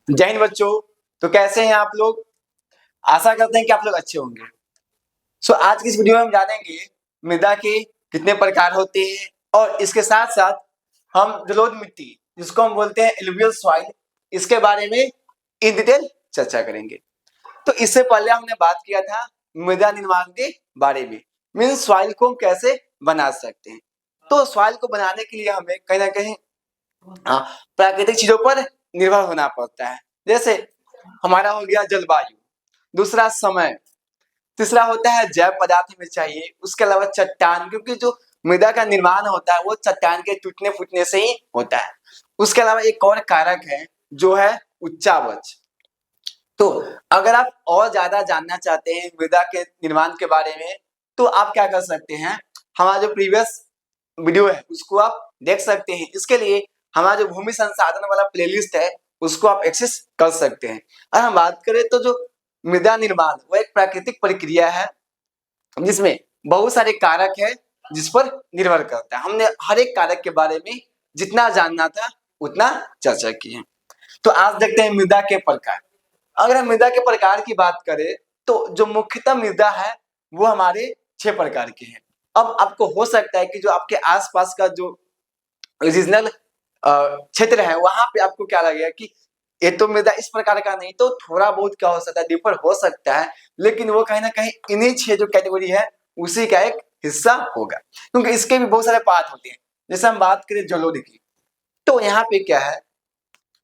जय हिंद बच्चों। तो कैसे हैं आप लोग? आशा करते हैं कि आप लोग अच्छे होंगे। आज की इस वीडियो में हम जानेंगे मृदा के कितने प्रकार होते हैं और इसके साथ साथ हम जलोढ़ मिट्टी जिसको हम बोलते हैं एलुवियल सॉइल, इसके बारे में इन डिटेल चर्चा करेंगे। तो इससे पहले हमने बात किया था मृदा निर्माण के बारे में, मीन्स सॉइल को हम कैसे बना सकते हैं। तो सॉइल को बनाने के लिए हमें कहीं ना कहीं प्राकृतिक चीजों पर निर्भर होना पड़ता है। जैसे हमारा हो गया जलवायु, दूसरा समय, तीसरा होता है जैव पदार्थ हमें चाहिए, उसके अलावा चट्टान, क्योंकि जो मृदा का निर्माण होता है वो चट्टान के टूटने फूटने से ही होता है। उसके अलावा एक और कारक है जो है उच्चावच। तो अगर आप और ज्यादा जानना चाहते हैं मृदा के निर्माण के बारे में तो आप क्या कर सकते हैं, हमारा जो प्रीवियस वीडियो है उसको आप देख सकते हैं। इसके लिए हमारा जो भूमि संसाधन वाला प्लेलिस्ट है उसको आप एक्सेस कर सकते हैं। अगर हम बात करें तो जो मृदा निर्माण वो एक प्राकृतिक प्रक्रिया है जिसमें बहुत सारे कारक है जिस पर निर्भर करता है। हमने हर एक कारक के बारे में जितना जानना था उतना चर्चा की है। तो आज देखते हैं मृदा के प्रकार। अगर हम मृदा के प्रकार की बात करें तो जो मुख्यतः मृदा है वो हमारे 6 प्रकार के हैं। अब आपको हो सकता है कि जो आपके आसपास का जो रीजनल क्षेत्र है वहां पे आपको क्या लगेगा कि ये तो मृदा इस प्रकार का नहीं, तो थोड़ा बहुत क्या हो सकता है, डिफर हो सकता है, लेकिन वो कहीं ना कहीं इन्हीं 6 जो कैटेगरी है उसी का एक हिस्सा होगा, क्योंकि इसके भी बहुत सारे पार्ट होते हैं। जैसे हम बात करें जलोढ़ की, तो यहाँ पे क्या है,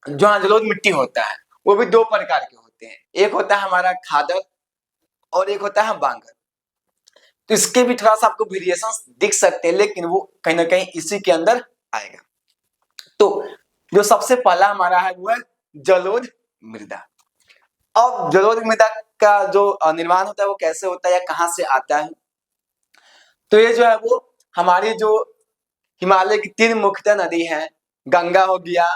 जो जलोढ़ मिट्टी होता है वो भी 2 प्रकार के होते हैं। एक होता है हमारा खादर और एक होता है बांगर। तो इसके भी थोड़ा सा आपको वेरिएशंस दिख सकते हैं, लेकिन वो कहीं ना कहीं इसी के अंदर आएगा। तो जो सबसे पहला हमारा है वो है जलोढ़ मृदा। अब जलोढ़ मृदा का जो निर्माण होता है वो कैसे होता है या कहां से आता है, तो ये जो है वो हमारी जो हिमालय की 3 मुख्य नदी है, गंगा हो गया,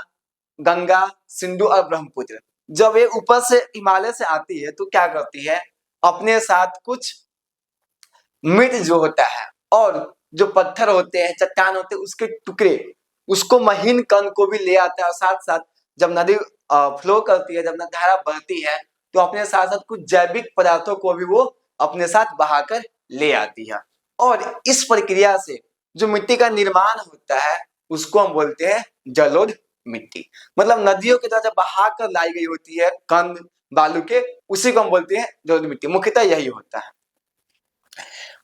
गंगा, सिंधु और ब्रह्मपुत्र। जब ये ऊपर से हिमालय से आती है तो क्या करती है, अपने साथ कुछ मृद जो होता है और जो पत्थर होते हैं, चट्टान होते हैं, उसके टुकड़े, उसको महीन कण को भी ले आता है। और साथ साथ जब नदी फ्लो करती है, जब धारा बहती है तो अपने साथ साथ कुछ जैविक पदार्थों को भी वो अपने साथ बहाकर ले आती है। और इस प्रक्रिया से जो मिट्टी का निर्माण होता है उसको हम बोलते हैं जलोढ़ मिट्टी। मतलब नदियों की तरह जब बहा कर लाई गई होती है कण बालू के, उसी को हम बोलते हैं जलोढ़ मिट्टी। मुख्यतः यही होता है।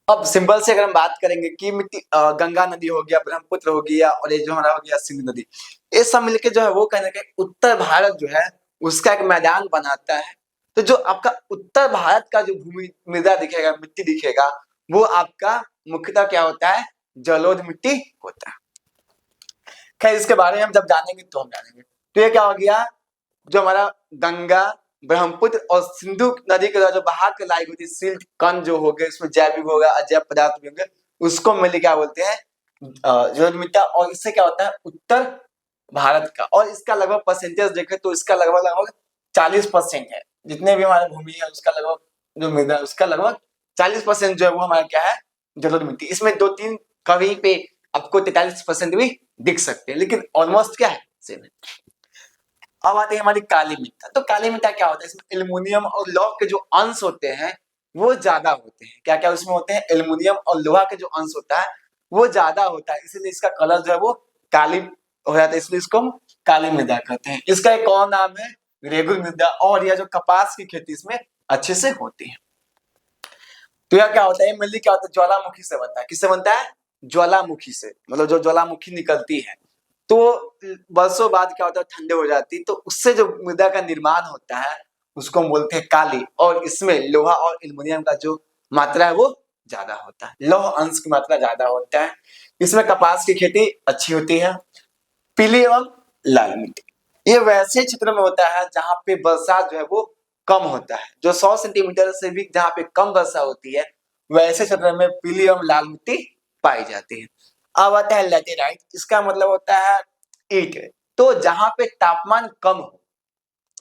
अब सिंपल से अगर हम बात करेंगे कि मिट्टी गंगा नदी हो गया, ब्रह्मपुत्र हो गया और ये जो हमारा हो गया सिंधु नदी, ये सब मिलके जो है वो कहीं ना कहीं उत्तर भारत जो है उसका एक मैदान बनाता है। तो जो आपका उत्तर भारत का जो भूमि मृदा दिखेगा, मिट्टी दिखेगा, वो आपका मुख्यतः क्या होता है, जलोढ़ मिट्टी होता है। खैर इसके बारे में हम जब जानेंगे तो हम जानेंगे। तो ये क्या हो गया, जो हमारा गंगा, ब्रह्मपुत्र और सिंधु नदी के द्वारा जो बहा के लाई गई थी सिल्ट कण जो हो गए, उसमें जैविक होगा, अजैव पदार्थ भी होंगे, उसको मिलकर क्या बोलते हैं जलोढ़ मिट्टी। और इससे क्या होता है, उत्तर भारत का, और इसका लगभग परसेंटेज देखें तो इसका लगभग लगभग 40% है। जितने भी हमारे भूमि है उसका लगभग जो मृदा उसका लगभग 40% जो है वो हमारा क्या है, जलोढ़ मिट्टी। इसमें 2-3 कहीं पे आपको 43% भी दिख सकते हैं, लेकिन ऑलमोस्ट क्या है, सेम है। अब आते हैं हमारी काली मिट्टी। तो काली मिट्टी क्या होता है, इसमें एल्युमिनियम और लोहा के जो अंश होते हैं वो ज्यादा होते हैं। क्या क्या उसमें होते हैं, एल्युमिनियम और लोहा के जो अंश होता है वो ज्यादा होता है, इसलिए इसका कलर जो है वो काली हो जाता है, इसलिए इसको हम काली मृदा कहते हैं। इसका एक और नाम है रेगुल मृदा, और यह जो कपास की खेती इसमें अच्छे से होती है। तो यह क्या होता है, मेनली क्या होता है, ज्वालामुखी से बनता है। किससे बनता है, ज्वालामुखी से, मतलब जो ज्वालामुखी निकलती है तो वर्षों बाद क्या होता है, ठंडे हो जाती, तो उससे जो मृदा का निर्माण होता है उसको हम बोलते हैं काली। और इसमें लोहा और एल्युमिनियम का जो मात्रा है वो ज्यादा होता है, लौह अंश की मात्रा ज्यादा होता है। इसमें कपास की खेती अच्छी होती है। पीली एवं लाल मिट्टी, ये वैसे क्षेत्र में होता है जहां पे बरसात जो है वो कम होता है, जो 100 सेंटीमीटर से भी जहां पे कम वर्षा होती है वैसे क्षेत्र में पीली एवं लाल मिट्टी पाई जाती है। अब आता है लैटेराइट, इसका मतलब होता है ईंट। तो जहां पे तापमान कम हो,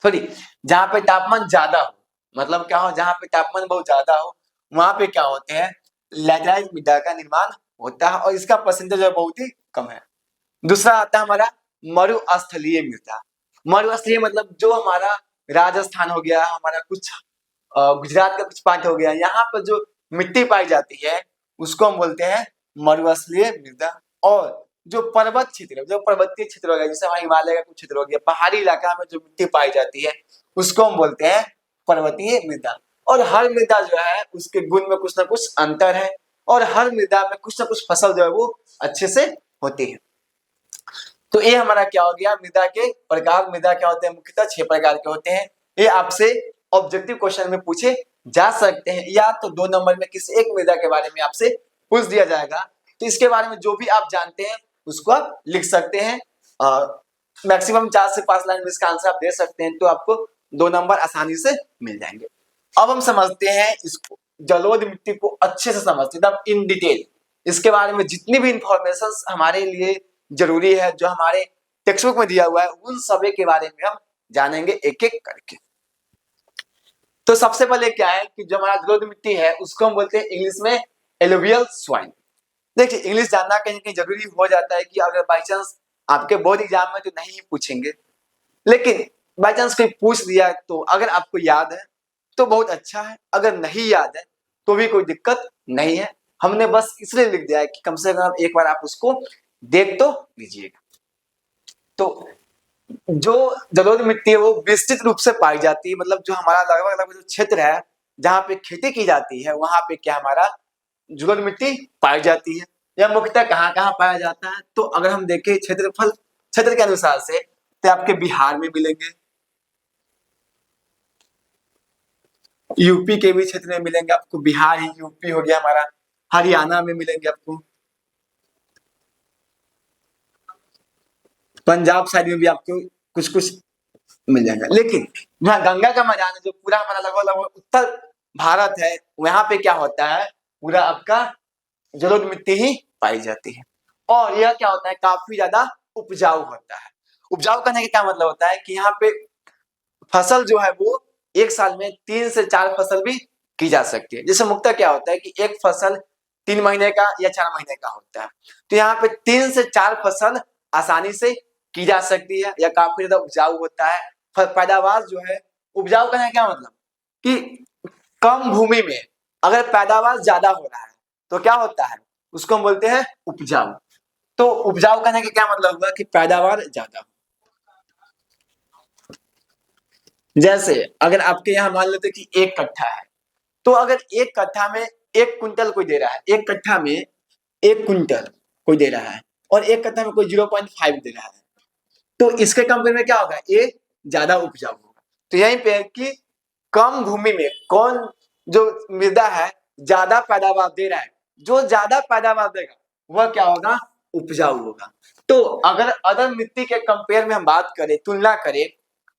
सॉरी जहां पे तापमान ज्यादा हो, मतलब क्या हो, जहां पे तापमान बहुत ज्यादा हो वहां पे क्या होते हैं, लैटेराइट मृदा का निर्माण होता है, और इसका परसेंटेज बहुत ही कम है। दूसरा आता है हमारा मरुस्थलीय मृदा। मरुस्थलीय मतलब जो हमारा राजस्थान हो गया, हमारा कुछ गुजरात का कुछ पार्ट हो गया, यहाँ पर जो मिट्टी पाई जाती है उसको हम बोलते हैं मरुस्थलीय मृदा। और जो पर्वत क्षेत्र, जो पर्वतीय क्षेत्र हो गया, जैसे हमारे हिमालय का कुछ क्षेत्र हो गया, पहाड़ी इलाका में जो मिट्टी पाई जाती है उसको हम बोलते हैं पर्वतीय मृदा। और हर मृदा जो है उसके गुण में कुछ ना कुछ अंतर है, और हर मृदा में कुछ ना कुछ फसल जो है वो अच्छे से होती है। तो ये हमारा क्या हो गया, मृदा के प्रकार। मृदा क्या होते हैं, मुख्यतः 6 प्रकार के होते हैं। ये आपसे ऑब्जेक्टिव क्वेश्चन में पूछे जा सकते हैं, या तो 2 नंबर में किसी एक मृदा के बारे में आपसे पूछ दिया जाएगा। तो इसके बारे में जो भी आप जानते हैं उसको आप लिख सकते हैं। मैक्सिमम 4 से 5 लाइन में इसका आंसर आप दे सकते हैं, तो आपको 2 नंबर आसानी से मिल जाएंगे। अब हम समझते हैं इसको, जलोढ़ मिट्टी को अच्छे से समझते हैं एकदम इन डिटेल। इसके बारे में जितनी भी इंफॉर्मेशन हमारे लिए जरूरी है, जो हमारे टेक्स्ट बुक में दिया हुआ है, उन सभी के बारे में हम जानेंगे एक एक करके। तो सबसे पहले क्या है कि जो हमारा जलोढ़ मिट्टी है उसको हम बोलते हैं इंग्लिश में एलुवियल सॉइल। देखिए, इंग्लिश जानना कहीं कहीं जरूरी हो जाता है कि अगर बाई चांस आपके बोर्ड एग्जाम में तो नहीं पूछेंगे, लेकिन बाई चांस कोई पूछ दिया तो अगर आपको याद है तो बहुत अच्छा है, अगर नहीं याद है तो भी कोई दिक्कत नहीं है। हमने बस इसलिए लिख दिया है कि कम से कम एक बार आप उसको देख तो लीजिएगा। तो जो जलोढ़ मिट्टी है वो विस्तृत रूप से पाई जाती है, मतलब जो हमारा लगभग लगभग जो क्षेत्र है जहाँ पे खेती की जाती है वहां पे क्या हमारा जलोढ़ मिट्टी पाई जाती है। यह मुख्यतः कहाँ कहाँ पाया जाता है, तो अगर हम देखें क्षेत्रफल क्षेत्र के अनुसार से तो आपके बिहार में मिलेंगे, यूपी के भी क्षेत्र में मिलेंगे आपको, बिहार ही यूपी हो गया हमारा, हरियाणा में मिलेंगे आपको, पंजाब साइड में भी आपको कुछ कुछ मिल जाएगा। लेकिन यहाँ गंगा का मैदान है जो पूरा हमारा लगभग लगभग उत्तर भारत है, वहां पे क्या होता है पूरा आपका जलोढ़ मिट्टी ही पाई जाती है। और यह क्या होता है, काफी ज्यादा उपजाऊ होता है। उपजाऊ करने का क्या मतलब होता है कि यहाँ पे फसल जो है वो एक साल में 3 से 4 फसल भी की जा सकती है। जैसे मुख्यतः क्या होता है कि एक फसल 3 महीने का या 4 महीने का होता है, तो यहाँ पे 3 से 4 फसल आसानी से की जा सकती है, या काफी ज्यादा उपजाऊ होता है। पैदावार जो है, उपजाऊ करने का क्या मतलब कि कम भूमि में अगर पैदावार ज्यादा हो रहा है तो क्या होता है, उसको हम बोलते हैं उपजाऊ। तो उपजाऊ करने का क्या मतलब हुआ कि पैदावार ज्यादा। जैसे अगर आपके यहाँ मान लेते कि 1 कट्ठा है, तो अगर 1 कट्ठा में 1 कुंटल कोई दे रहा है, 1 कट्ठा में 1 कुंटल कोई दे रहा है, और 1 कट्ठा में कोई 0.5 दे रहा है, तो इसके कंपेयर में क्या होगा, ये ज्यादा उपजाऊ होगा। तो यहीं पे है कि कम भूमि में कौन जो मृदा है ज्यादा पैदावार दे रहा है, जो ज्यादा पैदावार देगा वह क्या होगा, उपजाऊ होगा। तो अगर अदर मिट्टी के कंपेयर में हम बात करें, तुलना करें,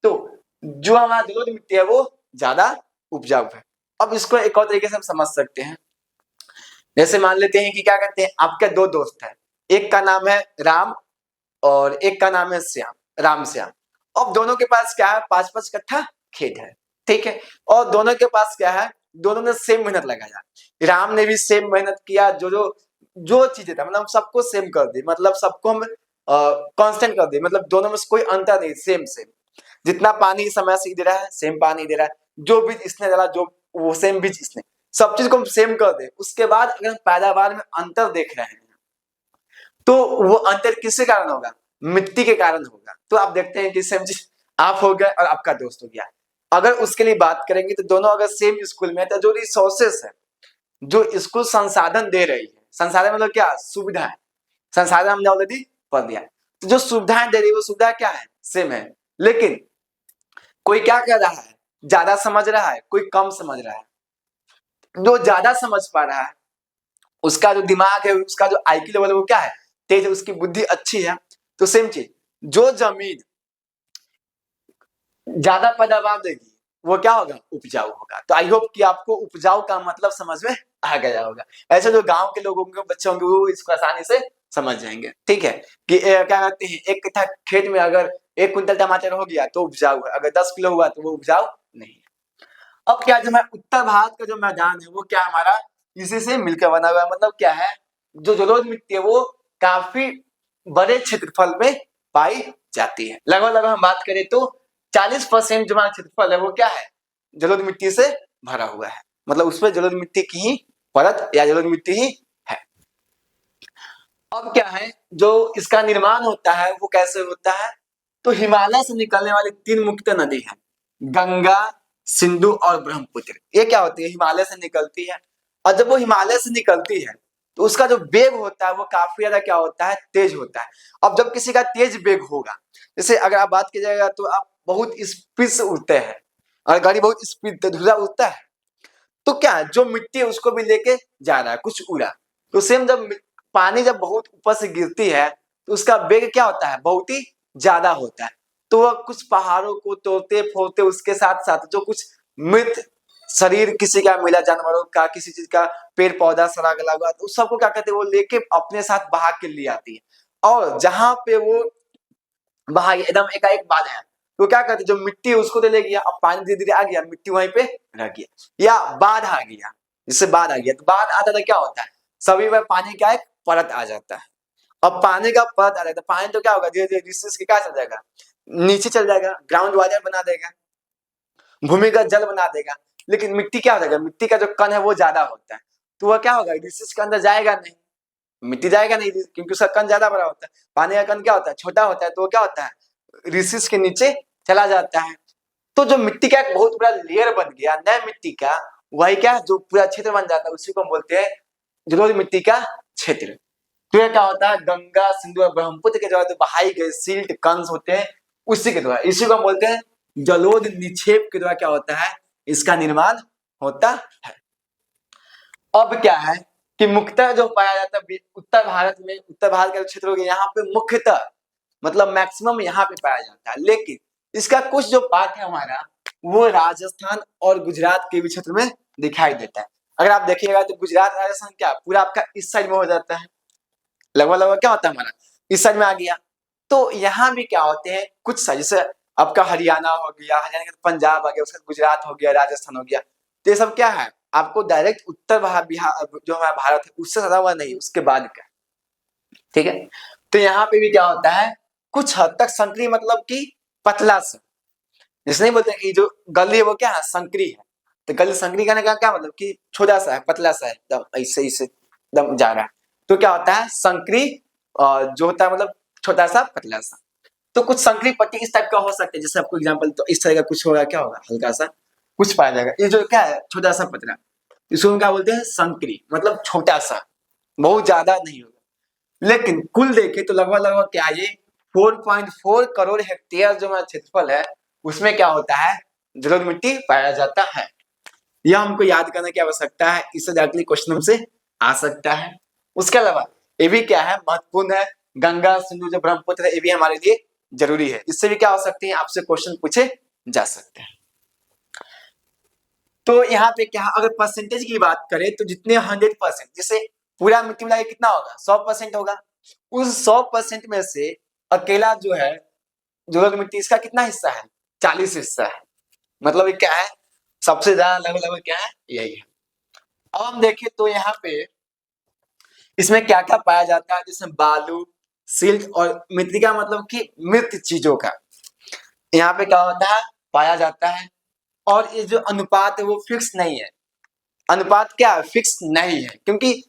तो जो हमारा जलोढ़ मिट्टी है वो ज्यादा उपजाऊ है। अब इसको एक और तरीके से हम समझ सकते हैं। जैसे मान लेते हैं कि क्या करते हैं, आपके 2 दोस्त हैं, एक का नाम है राम और एक का नाम है श्याम, राम श्याम। अब दोनों के पास क्या है, 5-5 कट्ठा खेत है, ठीक है। और दोनों के पास क्या है, दोनों ने सेम मेहनत लगाया। राम ने भी सेम मेहनत किया, जो चीजें था मतलब सबको सेम कर दी, मतलब सबको हम कांस्टेंट कर दी, मतलब दोनों में से कोई अंतर नहीं, सेम सेम। जितना पानी समय से दे रहा है सेम पानी दे रहा है, जो बीज इसने डाला जो वो सेम बीज इसने, सब चीज को हम सेम कर दे। उसके बाद अगर हम पैदावार में अंतर देख रहे हैं तो वो अंतर किसके कारण होगा, मिट्टी के कारण होगा। तो आप देखते हैं कि सेम चीज आप हो गए और आपका दोस्त हो गया। अगर उसके लिए बात करेंगे तो दोनों अगर सेम स्कूल में है तो जो रिसोर्सेस है, जो स्कूल संसाधन दे रही है, संसाधन मतलब क्या, सुविधा है, संसाधन हमने ऑलरेडी पढ़ दिया। तो जो सुविधाएं दे रही है वो सुविधा क्या है, सेम है। लेकिन कोई क्या कर रहा है, ज्यादा समझ रहा है, कोई कम समझ रहा है। जो ज्यादा समझ पा रहा है उसका जो दिमाग है, उसका जो IQ लेवल है वो क्या है, तेज है, उसकी बुद्धि अच्छी है। तो सेम चीज, जो जमीन ज्यादा पैदावार देगी वो क्या होगा, उपजाऊ होगा। तो आई होप कि आपको उपजाऊ का मतलब समझ में आ गया होगा। ऐसे जो गांव के लोगों के बच्चे होंगे वो इसको आसानी से समझ जाएंगे, ठीक है। कि क्या कहते हैं, 1 कट्ठा खेत में अगर 1 कुंटल टमाटर हो गया तो उपजाऊ है, अगर 10 किलो हुआ तो वो उपजाऊ नहीं है। अब क्या, जो उत्तर भारत का जो मैदान है वो क्या हमारा इसी से मिलकर बना हुआ है। मतलब क्या है, जो जलोढ़ मिट्टी है वो काफी बड़े क्षेत्रफल में पाई जाती है। लगभग हम बात करें तो 40% जो हमारा क्षेत्रफल है वो क्या है, जलोढ़ मिट्टी से भरा हुआ है। मतलब उसमें जलोढ़ मिट्टी की ही परत या जलोढ़ मिट्टी ही है। अब क्या है, जो इसका निर्माण होता है वो कैसे होता है, तो हिमालय से निकलने वाली 3 मुख्य नदी है, गंगा, सिंधु और ब्रह्मपुत्र। ये क्या होती है, हिमालय से निकलती है। और जब वो हिमालय से निकलती है तो उसका जो वेग होता है वो काफी ज्यादा क्या होता है, तेज होता है। अब जब किसी का तेज वेग होगा, जैसे अगर आप बात कीजिएगा तो आप बहुत स्पीड से उड़ते हैं और गाड़ी बहुत स्पीड धुरा उड़ता है, तो क्या जो मिट्टी है उसको भी लेके जा रहा है, कुछ उड़ा। तो सेम जब पानी जब बहुत ऊपर से गिरती है तो उसका वेग क्या होता है, बहुत ही ज्यादा होता है। तो वह कुछ पहाड़ों को तोड़ते फोड़ते, उसके साथ साथ जो कुछ मृत शरीर किसी का मिला, जानवरों का, किसी चीज का, पेड़ पौधा सड़ा गला हुआ, तो उस सबको क्या कहते हैं, वो लेके अपने साथ बहा के ले आती है। और जहां पे वो बहा एकदम एकाएक बाढ़ है तो क्या करते, जो मिट्टी है उसको तो ले गया, अब पानी धीरे धीरे आ गया, मिट्टी वहीं पे रह गया, या बाढ़ आ गया, जिससे बाढ़ आ गया, तो बाढ़ आता था क्या होता है, सभी में पानी का एक परत आ जाता है। अब पानी का परत आ जाता है, पानी तो क्या होगा, धीरे धीरे रिसर्स के क्या चल जाएगा, नीचे चल जाएगा, ग्राउंड वाटर बना देगा, भूमिगत जल बना देगा। लेकिन मिट्टी क्या हो जाएगा, मिट्टी का जो कण है वो ज्यादा होता है, तो वह क्या होगा, रिसर्स के अंदर जाएगा नहीं, मिट्टी जाएगा नहीं, क्योंकि उसका कण ज्यादा बड़ा होता है। पानी का कण क्या होता है, छोटा होता है, तो वो क्या होता है, रिसिस के नीचे चला जाता है। तो जो मिट्टी का एक बहुत बड़ा लेयर बन गया नए मिट्टी का, वही क्या जो पूरा क्षेत्र बन जाता है, उसी को हम बोलते हैं जलोढ़ मिट्टी का क्षेत्र। तो ये क्या होता है, गंगा, सिंधु और ब्रह्मपुत्र के द्वारा बहाई गए सिल्ट कंस होते हैं, उसी के द्वारा, इसी को हम बोलते हैं जलोढ़ निक्षेप के द्वारा क्या होता है, इसका निर्माण होता है। अब क्या है कि मुख्यतः जो पाया जाता है उत्तर भारत में, उत्तर भारत के क्षेत्र हो गए, यहाँ पे मुख्यतः मतलब मैक्सिमम यहाँ पे पाया जाता है। लेकिन इसका कुछ जो पार्ट है हमारा, वो राजस्थान और गुजरात के भी क्षेत्र में दिखाई देता है। अगर आप देखिएगा तो गुजरात राजस्थान क्या पूरा आपका इस साइड में हो जाता है, लगभग लगभग क्या होता है हमारा इस साइड में आ गया। तो यहाँ भी क्या होते हैं कुछ साइड, जैसे आपका हरियाणा हो गया, हरियाणा का पंजाब आ गया, उसका गुजरात हो गया, राजस्थान हो गया, तो ये सब क्या है, आपको डायरेक्ट उत्तर बिहार जो हमारा भारत है उससे सटा हुआ नहीं, उसके बाद का, ठीक है। तो यहाँ पे भी क्या होता है, कुछ हद तक संकरी, मतलब कि पतला सा, जैसे नहीं बोलते कि जो गली है वो क्या है, संकरी है, तो गली संकरी करने का क्या मतलब कि छोटा सा है, पतला सा है, एकदम ऐसे ऐसे एकदम जा रहा है, तो क्या होता है संकरी, जो होता है मतलब छोटा सा पतला सा। तो कुछ संकरी पट्टी इस टाइप का हो सकता है, जैसे आपको एग्जांपल, तो इस तरह का कुछ होगा, क्या होगा, हल्का सा कुछ पाया जाएगा। ये जो क्या है छोटा सा पतला, इसको हम क्या बोलते हैं, संकरी, मतलब छोटा सा, बहुत ज्यादा नहीं होगा। लेकिन कुल देखे तो लगभग लगभग क्या, ये 4.4 करोड़ हेक्टेयर जो हमारा क्षेत्रफल है उसमें क्या होता है, जलोढ़ मिट्टी पाया जाता है। यह हमको याद करने की आवश्यकता है, इससे डायरेक्टली क्वेश्चन हमसे आ सकता है। उसके अलावा ये भी क्या है, महत्वपूर्ण है, गंगा सिंधु जो ब्रह्मपुत्र है, ये भी हमारे लिए जरूरी है, इससे भी क्या हो सकते हैं, आपसे क्वेश्चन पूछे जा सकते हैं। तो यहाँ पे क्या, अगर परसेंटेज की बात करें तो जितने 100%, जैसे पूरा मिट्टी मिला के कितना होगा, 100% होगा, उस 100% में से अकेला जो है जलोढ़ मिट्टी, इसका कितना हिस्सा है, 40 हिस्सा है। मतलब ये क्या है, सबसे ज्यादा लगभग लगभग क्या है, यही है। अब हम देखें तो यहाँ पे इसमें क्या क्या पाया जाता है, जैसे बालू, सिल्ट और मृतिका, मतलब कि मृत चीजों का यहाँ पे क्या होता है, पाया जाता है। और ये जो अनुपात है वो फिक्स नहीं है, अनुपात क्या है, फिक्स नहीं है, क्योंकि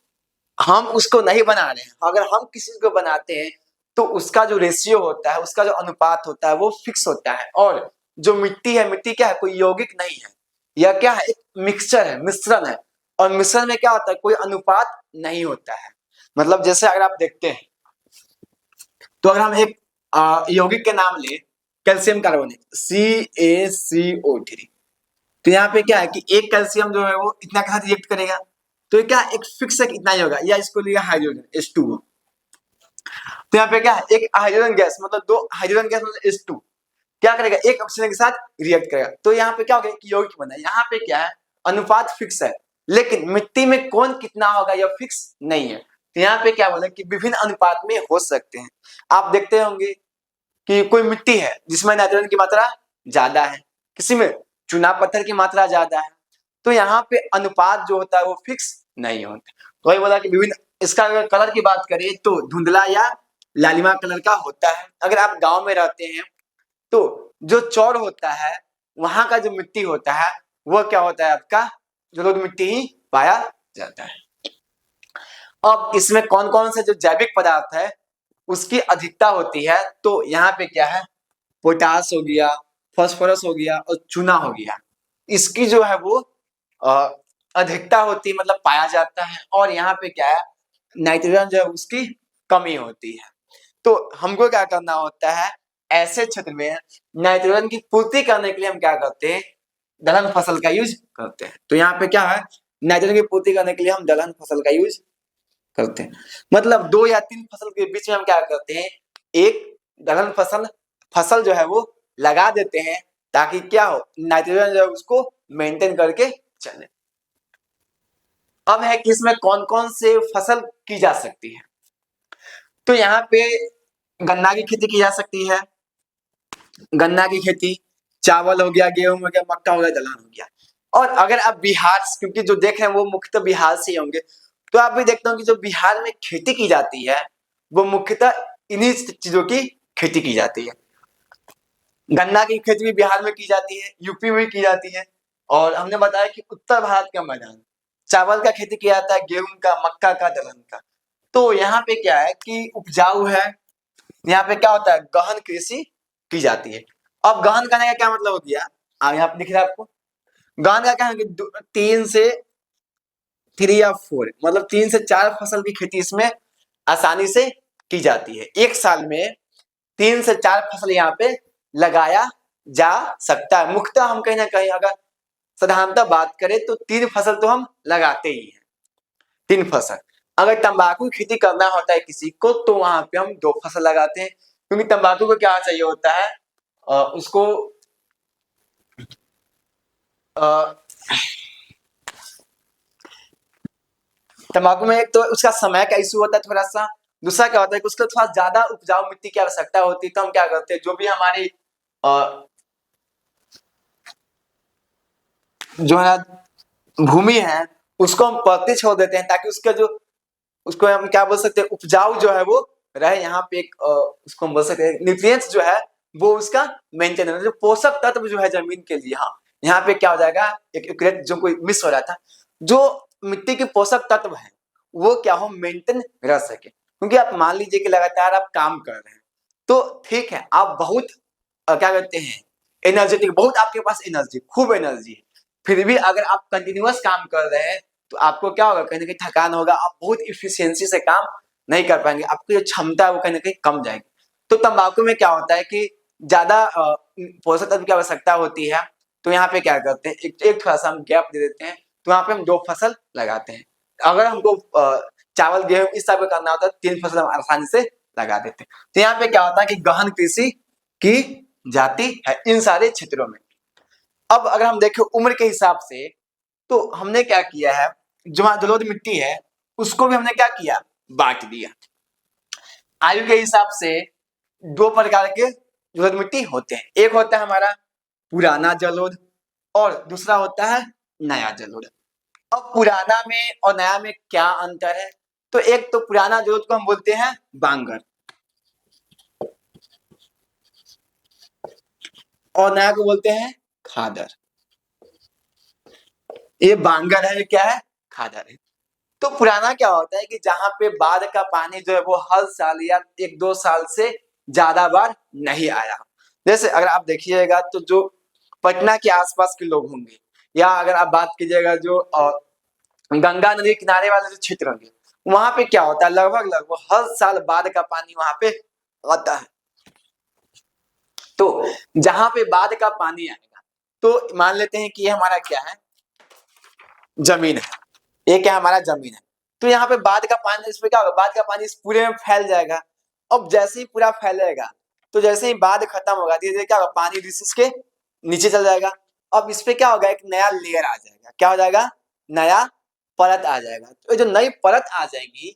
हम उसको नहीं बना रहे हैं। अगर हम किसी को बनाते हैं तो उसका जो रेशियो होता है, उसका जो अनुपात होता है वो फिक्स होता है। और जो मिट्टी है, मिट्टी क्या है, कोई यौगिक नहीं है, यह क्या है, एक मिक्सचर है, मिश्रण है। और मिश्रण में क्या होता है, कोई अनुपात नहीं होता है। मतलब जैसे अगर आप देखते हैं तो अगर हम एक यौगिक के नाम ले, कैल्शियम कार्बोनेट CaCO3, तो यहाँ पे क्या है कि एक कैल्शियम जो है वो इतना के साथ रिएक्ट करेगा, तो ये क्या एक फिक्स है कि इतना ही होगा, या इसको लिया हाइड्रोजन H2O, तो यहाँ पे क्या है, एक हाइड्रोजन गैस, मतलब 2 हाइड्रोजन गैस मतलब H2 क्या करेगा, एक ऑक्सीजन के साथ रिएक्ट करेगा, तो यहाँ पे क्या होगा कि यौगिक बना है। यहाँ पे क्या है, अनुपात फिक्स है, लेकिन मिट्टी में कौन कितना होगा यह फिक्स नहीं है। तो यहाँ पे क्या बोला कि विभिन्न अनुपात में हो सकते हैं। आप देखते होंगे कि कोई मिट्टी है जिसमें नाइट्रोजन की मात्रा ज्यादा है, किसी में चुना पत्थर की मात्रा ज्यादा है, तो यहाँ पे अनुपात जो होता है वो फिक्स नहीं होता। तो वही बोला कि विभिन्न, इसका अगर कलर की बात करें तो धुंधला या लालिमा कलर का होता है। अगर आप गांव में रहते हैं तो जो चौर होता है वहां का जो मिट्टी होता है वो क्या होता है आपका जलोढ़ मिट्टी ही पाया जाता है। अब इसमें कौन कौन से जो जैविक पदार्थ है उसकी अधिकता होती है, तो यहाँ पे क्या है पोटास हो गया, फास्फोरस हो गया और चूना हो गया, इसकी जो है वो अधिकता होती है, मतलब पाया जाता है। और यहाँ पे क्या है नाइट्रोजन जो है उसकी कमी होती है। तो हमको क्या करना होता है ऐसे क्षेत्र में नाइट्रोजन की पूर्ति करने के लिए हम क्या करते हैं दलहन फसल का यूज करते हैं। तो यहाँ पे क्या है नाइट्रोजन की पूर्ति करने के लिए हम दलहन फसल का यूज करते हैं। मतलब 2 या 3 फसल के बीच में हम क्या करते हैं एक दलहन फसल जो है वो लगा देते हैं, ताकि क्या हो नाइट्रोजन जो है उसको मेंटेन करके चले। अब है कि इसमें कौन कौन से फसल की जा सकती है, तो यहाँ पे गन्ना की खेती की जा सकती है, गन्ना की खेती, चावल हो गया, गेहूं हो गया, मक्का हो गया, दलहन हो गया। और अगर आप बिहार, क्योंकि जो देख रहे हैं वो मुख्यतः बिहार से ही होंगे, तो आप भी देखते हो कि जो बिहार में खेती की जाती है वो मुख्यतः इन्हीं चीजों की खेती की जाती है। गन्ना की खेती भी बिहार में की जाती है, यूपी में की जाती है, और हमने बताया कि उत्तर भारत का मैदान चावल का खेती किया जाता है, गेहूं का, मक्का का, दलहन का। तो यहाँ पे क्या है कि उपजाऊ है, यहाँ पे क्या होता है गहन कृषि की जाती है। अब गहन करने का क्या मतलब हो गया, यहाँ पे दिख रहा है आपको गहन का क्या है कि 3 से 3 या 4 मतलब 3 से 4 फसल की खेती इसमें आसानी से की जाती है। एक साल में 3 से 4 फसल यहाँ पे लगाया जा सकता है। मुख्यतः हम कहीं ना कहीं अगर साधारणतः बात करें तो 3 फसल तो हम लगाते ही हैं, 3 फसल। अगर तंबाकू की खेती करना होता है किसी को तो वहां पे हम 2 फसल लगाते हैं, क्योंकि तंबाकू को क्या चाहिए होता है उसको तंबाकू में एक तो उसका समय का इशू होता है थोड़ा सा, दूसरा क्या होता है कि उसको थोड़ा ज्यादा उपजाऊ मिट्टी की आवश्यकता होती है। तो हम क्या करते हैं जो भी हमारी जो है भूमि है उसको हम पलती छोड़ देते हैं, ताकि उसका जो उसको हम क्या बोल सकते हैं उपजाऊ जो है वो रहे। यहाँ पे एक उसको हम बोल सकते हैं न्यूट्रिएंट्स जो है वो उसका मेंटेन है, जो पोषक तत्व जो है जमीन के लिए। हाँ यहाँ पे क्या हो जाएगा एक जो कोई मिस हो रहा था, जो मिट्टी के पोषक तत्व है वो क्या हो मेंटेन रह सके। क्योंकि आप मान लीजिए कि लगातार आप काम कर रहे हैं तो ठीक है आप बहुत क्या कहते हैं एनर्जेटिक, बहुत आपके पास एनर्जी, खूब एनर्जी है, फिर भी अगर आप कंटिन्यूअस काम कर रहे हैं तो आपको क्या होगा कहीं ना कहीं थकान होगा, आप बहुत इफिशियंसी से काम नहीं कर पाएंगे, आपकी जो क्षमता है वो कहीं ना कहीं कम जाएगी। तो तंबाकू में क्या होता है कि ज्यादा पोषक तत्व की आवश्यकता होती है, तो यहाँ पे क्या करते हैं एक थोड़ा सा हम गैप दे देते हैं, तो यहाँ पे हम 2 फसल लगाते हैं। अगर हमको चावल गेहूं इस टाइप का करना होता है 3 फसल हम आसानी से लगा देते हैं। तो यहाँ पे क्या होता है कि गहन कृषि की जाती है इन सारे क्षेत्रों में। अब अगर हम देखें उम्र के हिसाब से तो हमने क्या किया है जो जलोढ़ मिट्टी है उसको भी हमने क्या किया बांट दिया। आयु के हिसाब से 2 प्रकार के जलोढ़ मिट्टी होते हैं, एक होता है हमारा पुराना जलोढ़ और दूसरा होता है नया जलोढ़। अब पुराना में और नया में क्या अंतर है, तो एक तो पुराना जलोढ़ को हम बोलते हैं बांगर और नया को बोलते हैं खादर। ये बांगर है, ये क्या है खादर है। तो पुराना क्या होता है कि जहां पे बाढ़ का पानी जो है वो हर साल या 1-2 साल से ज्यादा बार नहीं आया। जैसे अगर आप देखिएगा तो जो पटना के आसपास के लोग होंगे या अगर आप बात कीजिएगा जो गंगा नदी किनारे वाले जो क्षेत्र होंगे वहां पे क्या होता है लगभग लगभग हर साल बाढ़ का पानी वहां पे आता है। तो जहां पे बाढ़ का पानी आएगा तो मान लेते हैं कि ये हमारा क्या है जमीन है, ये क्या हमारा जमीन है। तो यहाँ पे बाढ़ का पानी इसमें क्या होगा बाढ़ का पानी इस पूरे में फैल जाएगा। अब जैसे ही पूरा फैलेगा तो जैसे ही बाढ़ खत्म होगा धीरे धीरे क्या होगा पानी इसके नीचे चल जाएगा। अब इस पे क्या होगा एक नया लेयर आ जाएगा, क्या हो जाएगा नया परत आ जाएगा। तो ये जो नई परत आ जाएगी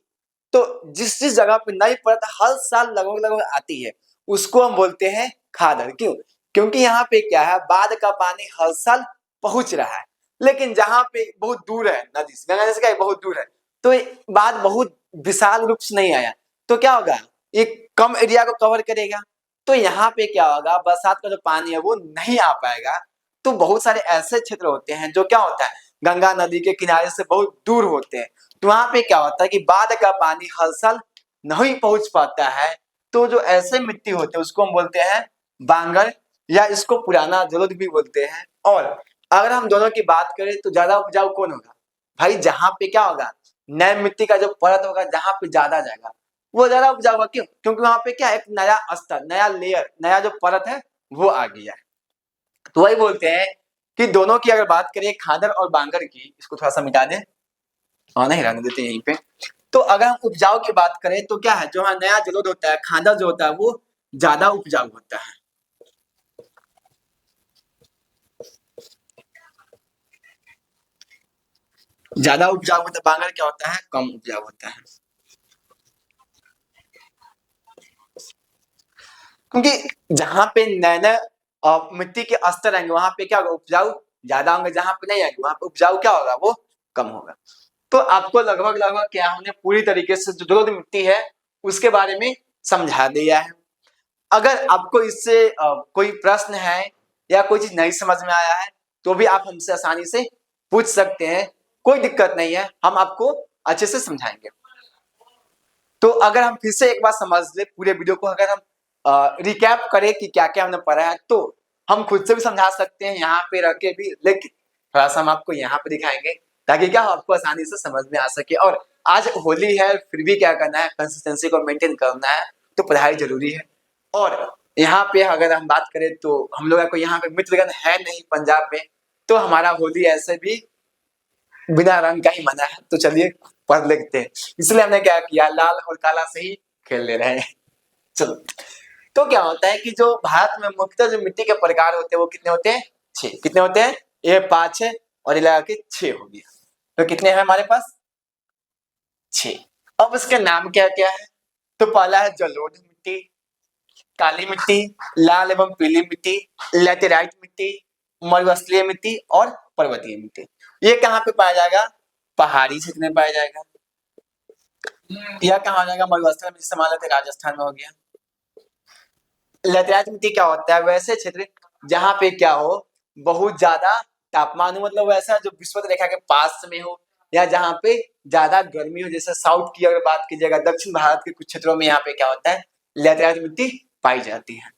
तो जिस जिस जगह पे नई परत हर साल लगभग लगभग आती है उसको हम बोलते हैं खादर। क्यों, क्योंकि यहाँ पे क्या है बाढ़ का पानी हर साल पहुंच रहा है, लेकिन जहां पे बहुत दूर है नदी से, गंगा नदी से क्या बहुत दूर है, तो बाढ़ बहुत विशाल रूप से नहीं आया, तो क्या होगा ये कम एरिया को कवर करेगा। तो यहाँ पे क्या होगा, बरसात का जो पानी है वो नहीं आ पाएगा। तो बहुत सारे ऐसे क्षेत्र होते हैं जो क्या होता है, गंगा नदी के किनारे से बहुत दूर होते हैं। तो वहां पे क्या होता है कि बाढ़ का पानी हर साल नहीं पहुंच पाता है। तो जो ऐसे मिट्टी होते हैं उसको हम बोलते हैं बांगर, या इसको पुराना जलोढ़ भी बोलते हैं। और अगर हम दोनों की बात करें तो ज्यादा उपजाऊ कौन होगा भाई, जहां पे क्या होगा, नए मिट्टी का जो परत होगा जहां पे ज्यादा जाएगा वो ज्यादा उपजाऊ होगा। क्यों? क्योंकि वहां पे क्या, एक नया स्तर, नया लेयर, नया जो परत है वो आ गया है। तो वही बोलते हैं कि दोनों की अगर बात करें खादर और बांगर की, इसको थोड़ा सा मिटा दें, हाँ नहीं रहने देते यहीं पे। तो अगर हम उपजाऊ की बात करें तो क्या है, जो हमारा नया जलोढ़ होता है, खादर जो होता है वो ज्यादा उपजाऊ होता है। ज्यादा उपजाऊ होता है, बांगर क्या होता है, कम उपजाऊ होता है। क्योंकि जहां पे नए नए मिट्टी के स्तर आएंगे वहां पे क्या होगा, उपजाऊ ज्यादा होंगे, जहां पे नहीं आएंगे वहां पे उपजाऊ क्या होगा, वो कम होगा। तो आपको लगभग लगभग क्या हमने पूरी तरीके से जो जलोढ़ मिट्टी है उसके बारे में समझा दिया है। अगर आपको इससे कोई प्रश्न है या कोई चीज नहीं समझ में आया है तो भी आप हमसे आसानी से पूछ सकते हैं, कोई दिक्कत नहीं है, हम आपको अच्छे से समझाएंगे। तो अगर हम फिर से एक बार समझ ले पूरे वीडियो को, अगर हम रिकैप करें कि क्या क्या हमने पढ़ा है, तो हम खुद से भी समझा सकते हैं यहाँ पे रख के भी, लेकिन थोड़ा सा हम आपको यहाँ पे दिखाएंगे ताकि क्या आपको आसानी से समझ में आ सके। और आज होली है फिर भी क्या करना है, कंसिस्टेंसी को मेंटेन करना है, तो पढ़ाई जरूरी है। और यहाँ पे अगर हम बात करें तो हम लोग को यहाँ पे मित्रगण है नहीं पंजाब में, तो हमारा होली ऐसे भी बिना रंग का ही मना है। तो चलिए पढ़ लेते हैं, इसलिए हमने क्या किया, लाल और काला से ही खेल ले रहे हैं। चलो, तो क्या होता है कि जो भारत में मुख्यतः जो मिट्टी के प्रकार होते हैं वो कितने होते हैं, 6। कितने होते हैं, ये 5 है और ये लगा के 6 हो गया। तो कितने हैं हमारे पास, 6। अब इसके नाम क्या क्या है, तो पहला है जलोढ़ मिट्टी, काली मिट्टी, लाल एवं पीली मिट्टी, लैटेराइट मिट्टी, मरुस्थलीय मिट्टी और पर्वतीय मिट्टी। ये कहाँ पे पाया जाएगा, पहाड़ी क्षेत्र में पाया जाएगा। यह कहाँ आ जाएगा, मरुस्थल में, जिसे मान लेते राजस्थान में हो गया। लैटेराइट मिट्टी क्या होता है, वैसे क्षेत्र जहाँ पे क्या हो, बहुत ज्यादा तापमान हो, मतलब वैसा जो विषुवत रेखा के पास में हो, या जहाँ पे ज्यादा गर्मी हो, जैसे साउथ की अगर बात कीजिएगा, दक्षिण भारत के कुछ क्षेत्रों में यहाँ पे क्या होता है, लैटेराइट मिट्टी पाई जाती है।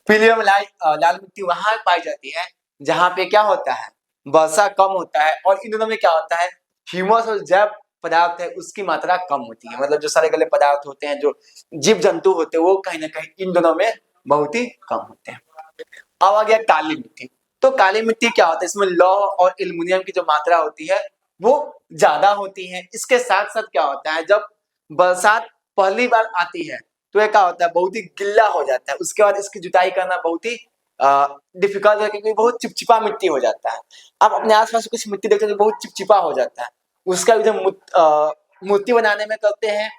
पीली एवं लाल मिट्टी वहां पाई जाती है जहां पे क्या होता है, वर्षा कम होता है, और इन दोनों में क्या होता है, ह्यूमस और जैव पदार्थ है उसकी मात्रा कम होती है। मतलब जो सारे गले पदार्थ होते हैं, जो जीव जंतु होते हैं, वो कहीं ना कहीं इन दोनों में बहुत ही कम होते हैं। अब आ गया काली मिट्टी। तो काली मिट्टी क्या होता है, इसमें लौह और एल्युमिनियम की जो मात्रा होती है वो ज्यादा होती है। इसके साथ साथ क्या होता है, जब बरसात पहली बार आती है तो ये क्या होता है, बहुत ही गिल्ला हो जाता है, उसके बाद इसकी जुताई करना बहुत ही डिफिकल्ट है, क्योंकि बहुत चिपचिपा मिट्टी हो जाता है। आप अपने आसपास कुछ मिट्टी देखते हैं जो बहुत चिपचिपा हो जाता है, उसका भी जो मूर्ति बनाने में करते हैं,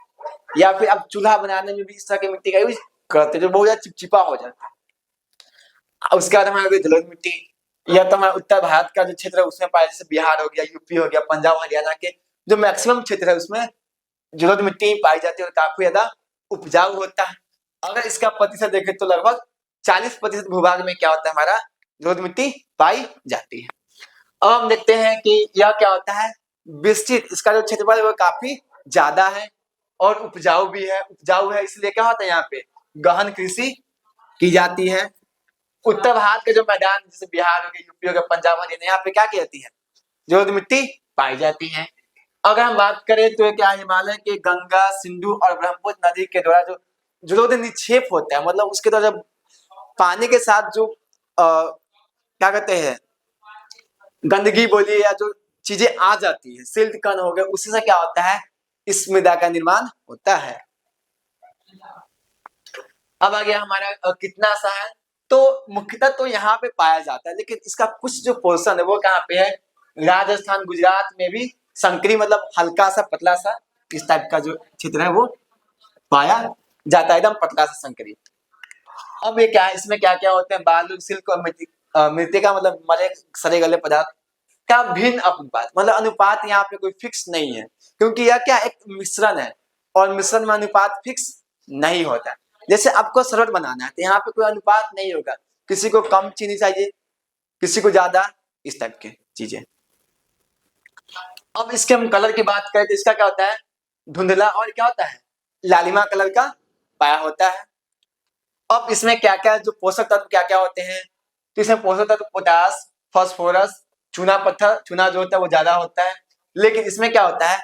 या फिर आप चूल्हा बनाने में भी इस तरह की मिट्टी का यूज करते हैं जो बहुत ज्यादा चिपचिपा हो जाता है। उसके बाद हमारे जलोढ़ मिट्टी, या तो हमारे उत्तर भारत का जो क्षेत्र है उसमें पाया, जैसे बिहार हो गया, यूपी हो गया, पंजाब हरियाणा के जो मैक्सिमम क्षेत्र है उसमें जलोढ़ मिट्टी पाई जाती है और काफी ज्यादा उपजाऊ होता है। अगर इसका प्रतिशत देखें तो लगभग 40% भूभाग में क्या होता है, हमारा जलोढ़ मिट्टी पाई जाती है। अब हम देखते हैं कि यह क्या होता है, विस्तृत, इसका जो क्षेत्रफल है वो काफी ज्यादा है और उपजाऊ भी है। उपजाऊ है इसलिए क्या होता है, यहाँ पे गहन कृषि की जाती है। उत्तर भारत के जो मैदान जैसे बिहार हो गया, यूपी हो गया, पंजाब हरियाणा, यहाँ पे क्या की जाती है, जलोढ़ मिट्टी पाई जाती है। अगर हम बात करें तो क्या हिमालय के गंगा, सिंधु और ब्रह्मपुत्र नदी के द्वारा जो जलोढ़ निक्षेप होता है, मतलब उसके द्वारा जब पानी के साथ जो क्या कहते हैं, गंदगी बोलिए या जो चीजें आ जाती है, सिल्ट कण हो गए, उसी से क्या होता है, इस मृदा का निर्माण होता है। अब आ गया हमारा कितना सा है, तो मुख्यतः तो यहाँ पे पाया जाता है, लेकिन इसका कुछ जो पोर्शन है वो कहाँ पे है, राजस्थान गुजरात में भी संकरी, मतलब हल्का सा पतला सा इस टाइप का जो क्षेत्र है वो पाया जाता है, एकदम पतला सा संकरी। अब ये क्या है, इसमें क्या क्या होते हैं, बालू, सिल्क और मृतिका, मतलब मरे सड़े गले पदार्थ का भिन्न अनुपात, मतलब अनुपात यहाँ पे कोई फिक्स नहीं है, क्योंकि यह क्या एक मिश्रण है और मिश्रण में अनुपात फिक्स नहीं होता। जैसे आपको शरबत बनाना है तो यहाँ पे कोई अनुपात नहीं होगा, किसी को कम चीनी चाहिए, किसी को ज्यादा, इस टाइप के चीजें। अब इसके हम कलर की बात करें तो इसका क्या होता है, धुंधला और क्या होता है, लालिमा कलर का पाया होता है। अब इसमें क्या क्या जो पोषक तत्व क्या क्या होते हैं, तो इसमें पोषक तत्व पोटास, फास्फोरस, चूना पत्थर, चूना जो होता है वो ज्यादा होता है, लेकिन इसमें क्या होता है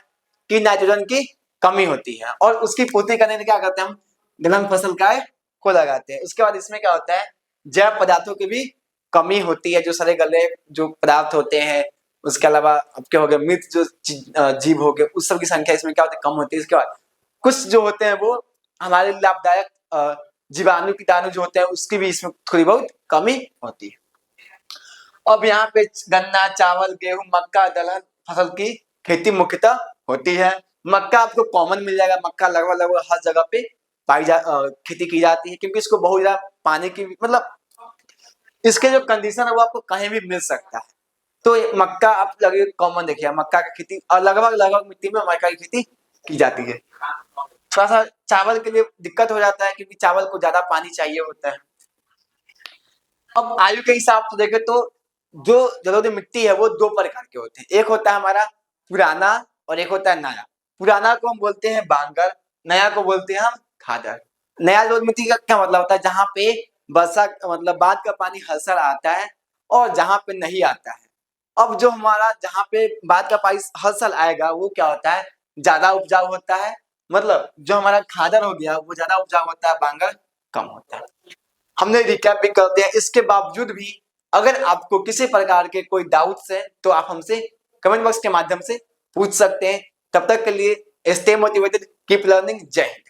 कि नाइट्रोजन की कमी होती है और उसकी पूर्ति करने के लिए क्या करते हैं हम, दलहन फसल काय को लगाते हैं। उसके बाद इसमें क्या होता है, जैव पदार्थों की भी कमी होती है, जो सड़े गले जो पदार्थ होते हैं, उसके अलावा आपके हो गए मृत जो जीव हो गए, उस सब की संख्या इसमें क्या होती है, कम होती है। इसके बाद कुछ जो होते हैं वो हमारे लाभदायक जीवाणु कीटाणु जो होते हैं उसकी भी इसमें थोड़ी बहुत कमी होती है। अब यहाँ पे गन्ना, चावल, गेहूं, मक्का, दलहन फसल की खेती मुख्यतः होती है। मक्का आपको कॉमन मिल जाएगा, मक्का लगभग लगभग हर जगह पे खेती की जाती है, क्योंकि इसको बहुत ज्यादा पानी की मतलब इसके जो कंडीशन है वो आपको कहीं भी मिल सकता है। तो मक्का आप लगे कॉमन देखिए, मक्का की खेती और लगभग लगभग मिट्टी में मक्का की खेती की जाती है। थोड़ा सा चावल के लिए दिक्कत हो जाता है क्योंकि चावल को ज्यादा पानी चाहिए होता है। अब आयु के हिसाब से देखें तो जो जलोढ़ी मिट्टी है वो दो प्रकार के होते हैं, एक होता है हमारा पुराना और एक होता है नया। पुराना को हम बोलते हैं बांगर, नया को बोलते हैं हम खादर। नया जलोढ़ी मिट्टी का क्या मतलब होता है, जहाँ पे वर्षा मतलब बाढ़ का पानी हर आता है और जहाँ पे नहीं आता है। अब जो हमारा जहाँ पे बाढ़ का पानी हर साल आएगा वो क्या होता है, ज्यादा उपजाऊ होता है, मतलब जो हमारा खादर हो गया वो ज्यादा उपजाऊ होता है, बांगर कम होता है। हमने रिकैप भी कर दिया। इसके बावजूद भी अगर आपको किसी प्रकार के कोई डाउट्स है तो आप हमसे कमेंट बॉक्स के माध्यम से पूछ सकते हैं। तब तक के लिए स्टे मोटिवेटेड, कीप लर्निंग, जय हिंद।